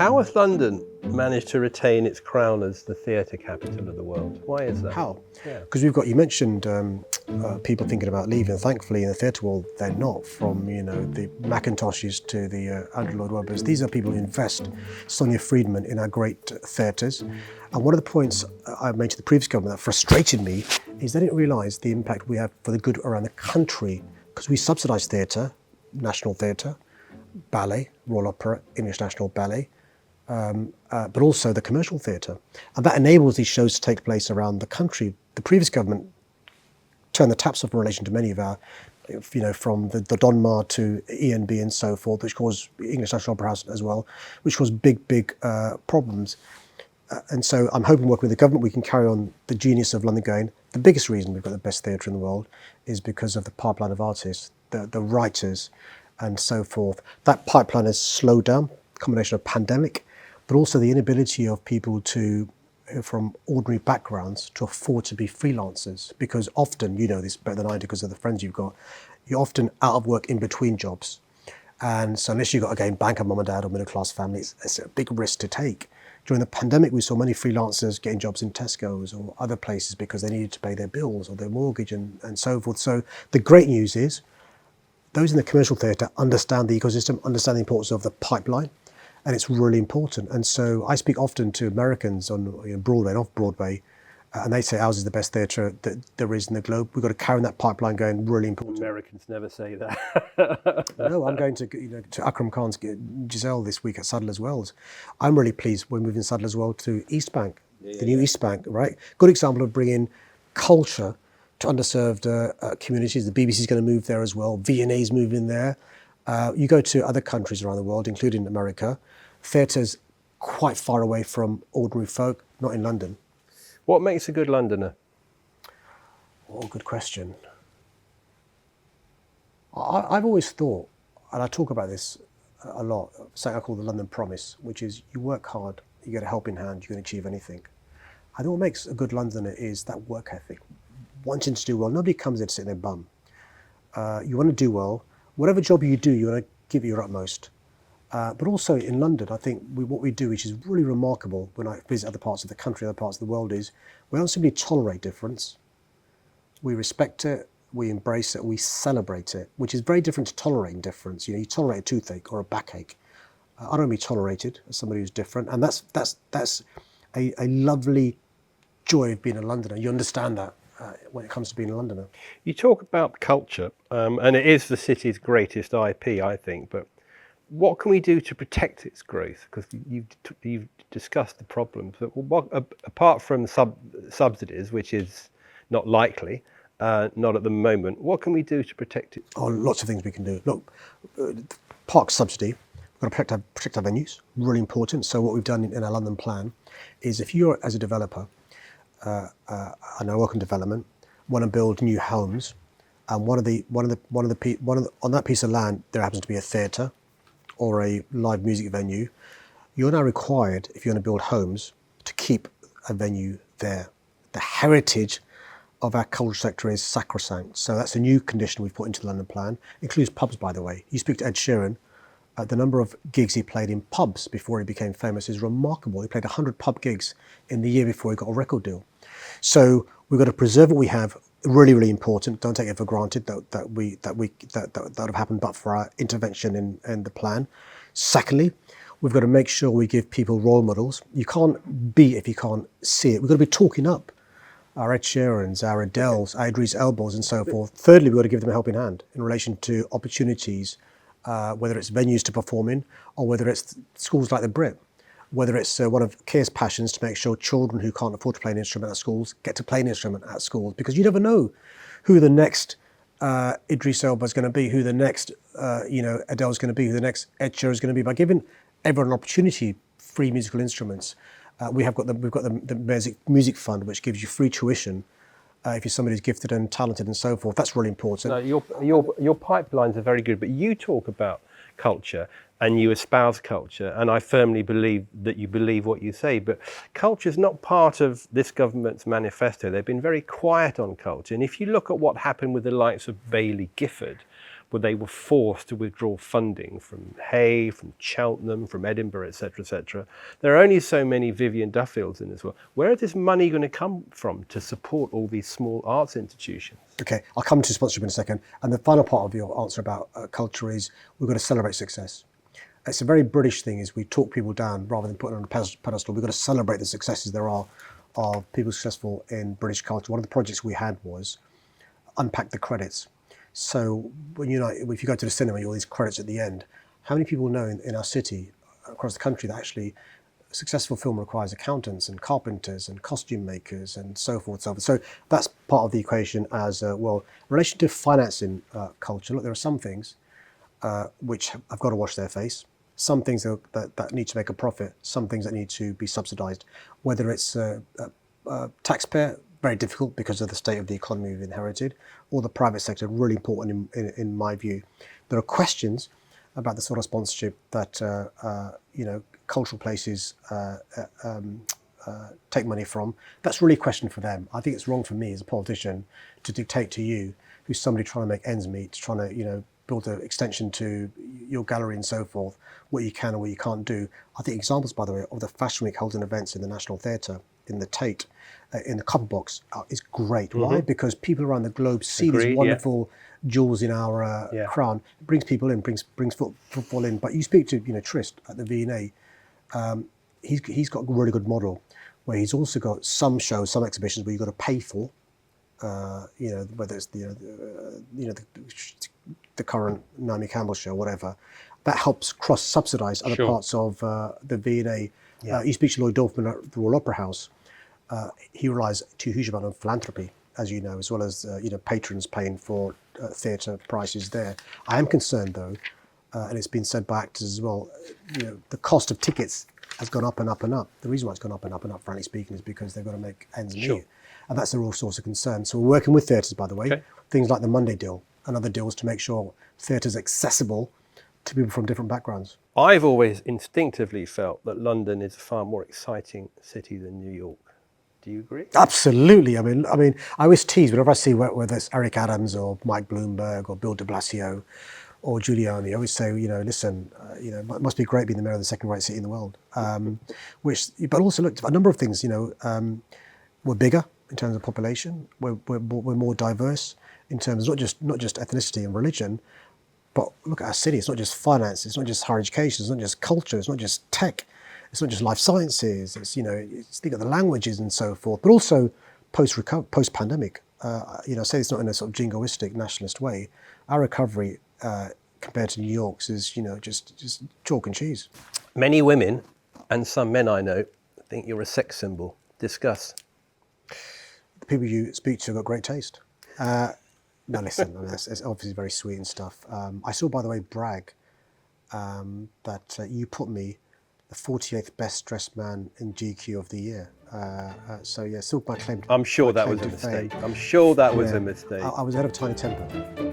How has London managed to retain its crown as the theatre capital of the world? Why is that? How? Yeah. Because you mentioned people thinking about leaving. Thankfully, in the theatre world, they're not. From the Macintoshes to the Andrew Lloyd Webbers, these are people who invest. Sonia Friedman in our great theatres. And one of the points I made to the previous government that frustrated me is they didn't realise the impact we have for the good around the country, because we subsidise theatre, national theatre, ballet, Royal Opera, English National Ballet. But also the commercial theatre. And that enables these shows to take place around the country. The previous government turned the taps off in relation to many of our, from the Donmar to ENB and so forth, which caused English National Opera House as well, which caused big problems. And so I'm hoping working with the government, we can carry on the genius of London going. The biggest reason we've got the best theatre in the world is because of the pipeline of artists, the writers and so forth. That pipeline has slowed down, a combination of pandemic, but also the inability of people from ordinary backgrounds to afford to be freelancers, because often, you know this better than I do because of the friends you've got, you're often out of work in between jobs. And so unless you've got, again, banker, mum and dad or middle class families, it's a big risk to take. During the pandemic, we saw many freelancers getting jobs in Tesco's or other places because they needed to pay their bills or their mortgage and so forth. So the great news is those in the commercial theatre understand the ecosystem, understand the importance of the pipeline, and it's really important. And so I speak often to Americans on Broadway and off Broadway, and they say ours is the best theatre that there is in the globe. We've got to carry that pipeline going, really important. Americans never say that. No, I'm going to Akram Khan's Giselle this week at Sadler's Wells. I'm really pleased we're moving Sadler's Wells to East Bank, the new East Bank, right? Good example of bringing culture to underserved communities. The BBC is going to move there as well. V&A's moving there. You go to other countries around the world, including America, theatre's quite far away from ordinary folk, not in London. What makes a good Londoner? Oh, good question. I've always thought, and I talk about this a lot, something I call the London promise, which is you work hard, you get a helping hand, you can achieve anything. I think what makes a good Londoner is that work ethic, wanting to do well. Nobody comes there to sit in their bum. You want to do well. Whatever job you do, you want to give it your utmost. But also in London, I think what we do, which is really remarkable when I visit other parts of the country, other parts of the world, is we don't simply tolerate difference. We respect it, we embrace it, we celebrate it, which is very different to tolerating difference. You tolerate a toothache or a backache. I don't want to be tolerated as somebody who's different, and that's a lovely joy of being a Londoner. You understand that when it comes to being a Londoner. You talk about culture, and it is the city's greatest IP, I think, but what can we do to protect its growth? Because you've discussed the problems, but apart from subsidies, which is not likely, not at the moment, what can we do to protect it? Oh, lots of things we can do. Look, park subsidy, we've got to protect our venues, really important. So what we've done in our London plan is if you're, as a developer, and I work in development, want to build new homes, and on that piece of land there happens to be a theatre or a live music venue, you're now required, if you want to build homes, to keep a venue there. The heritage of our cultural sector is sacrosanct. So that's a new condition we've put into the London plan. It includes pubs, by the way. You speak to Ed Sheeran, the number of gigs he played in pubs before he became famous is remarkable. He played 100 pub gigs in the year before he got a record deal. So we've got to preserve what we have. Really, really important. Don't take it for granted that would have happened but for our intervention in the plan. Secondly, we've got to make sure we give people role models. You can't be if you can't see it. We've got to be talking up our Ed Sheerans, our Adeles, our Idris Elbas and so forth. Thirdly, we've got to give them a helping hand in relation to opportunities, whether it's venues to perform in or whether it's schools like the Brit. Whether it's one of Keir's passions to make sure children who can't afford to play an instrument at schools get to play an instrument at schools, because you never know who the next Idris Elba is going to be, who the next Adele is going to be, who the next Ed Sheeran is going to be. By giving everyone an opportunity, free musical instruments, we've got the music fund, which gives you free tuition if you're somebody who's gifted and talented and so forth. That's really important. No, your pipelines are very good, but you talk about culture and you espouse culture, and I firmly believe that you believe what you say, but culture is not part of this government's manifesto. They've been very quiet on culture, and if you look at what happened with the likes of Bailey Gifford, where they were forced to withdraw funding from Hay, from Cheltenham, from Edinburgh, etc., etc. There are only so many Vivian Duffields in this world. Where is this money going to come from to support all these small arts institutions? Okay, I'll come to sponsorship in a second. And the final part of your answer about culture is we've got to celebrate success. It's a very British thing, is we talk people down rather than putting them on a pedestal. We've got to celebrate the successes there are of people successful in British culture. One of the projects we had was unpack the credits. So when if you go to the cinema, you all these credits at the end. How many people know in our city, across the country, that actually a successful film requires accountants and carpenters and costume makers and so forth, so forth. So that's part of the equation as well. In relation to financing culture, look, there are some things which have got to wash their face. Some things that need to make a profit, some things that need to be subsidised. Whether it's taxpayer, very difficult because of the state of the economy we've inherited, or the private sector, really important in my view. There are questions about the sort of sponsorship that cultural places take money from. That's really a question for them. I think it's wrong for me as a politician to dictate to you, who's somebody trying to make ends meet, trying to build an extension to your gallery and so forth, what you can and what you can't do. I think examples, by the way, of the Fashion Week holding events in the National Theatre, in the Tate, in the Copper Box is great. Why? Because people around the globe see these wonderful jewels in our crown. It brings people in, brings football in. But you speak to Trist at the V&A, he's got a really good model where he's also got some shows, some exhibitions where you've got to pay for. Whether it's the current Naomi Campbell show, whatever, that helps cross-subsidise other parts of the V&A. You speak to Lloyd Dorfman at the Royal Opera House. He relies to a huge amount on philanthropy, as you know, as well as patrons paying for theatre prices there. I am concerned, though, and it's been said by actors as well. The cost of tickets has gone up and up and up. The reason why it's gone up and up and up, frankly speaking, is because they've got to make ends meet, and that's a real source of concern. So we're working with theatres, by the way, things like the Monday deal and other deals to make sure theatre's accessible to people from different backgrounds. I've always instinctively felt that London is a far more exciting city than New York. Do you agree? Absolutely. I mean, I always tease whenever I see whether it's Eric Adams or Mike Bloomberg or Bill de Blasio or Giuliani. I always say, listen, it must be great being the mayor of the second greatest city in the world. But also look, a number of things. We're bigger in terms of population. We're more diverse in terms of not just ethnicity and religion. But look at our city. It's not just finance. It's not just higher education. It's not just culture. It's not just tech. It's not just life sciences. It's think of the languages and so forth. But also post-pandemic. Say it's not in a sort of jingoistic nationalist way. Our recovery compared to New York's is just chalk and cheese. Many women and some men I know think you're a sex symbol. Discuss. The people you speak to have got great taste. No, listen, it's obviously very sweet and stuff. I saw, by the way, brag that you put me the 48th best dressed man in GQ of the year. So yeah, still my claim. I'm sure that was a mistake. I'm sure that was a mistake. I was ahead of Tiny Temper.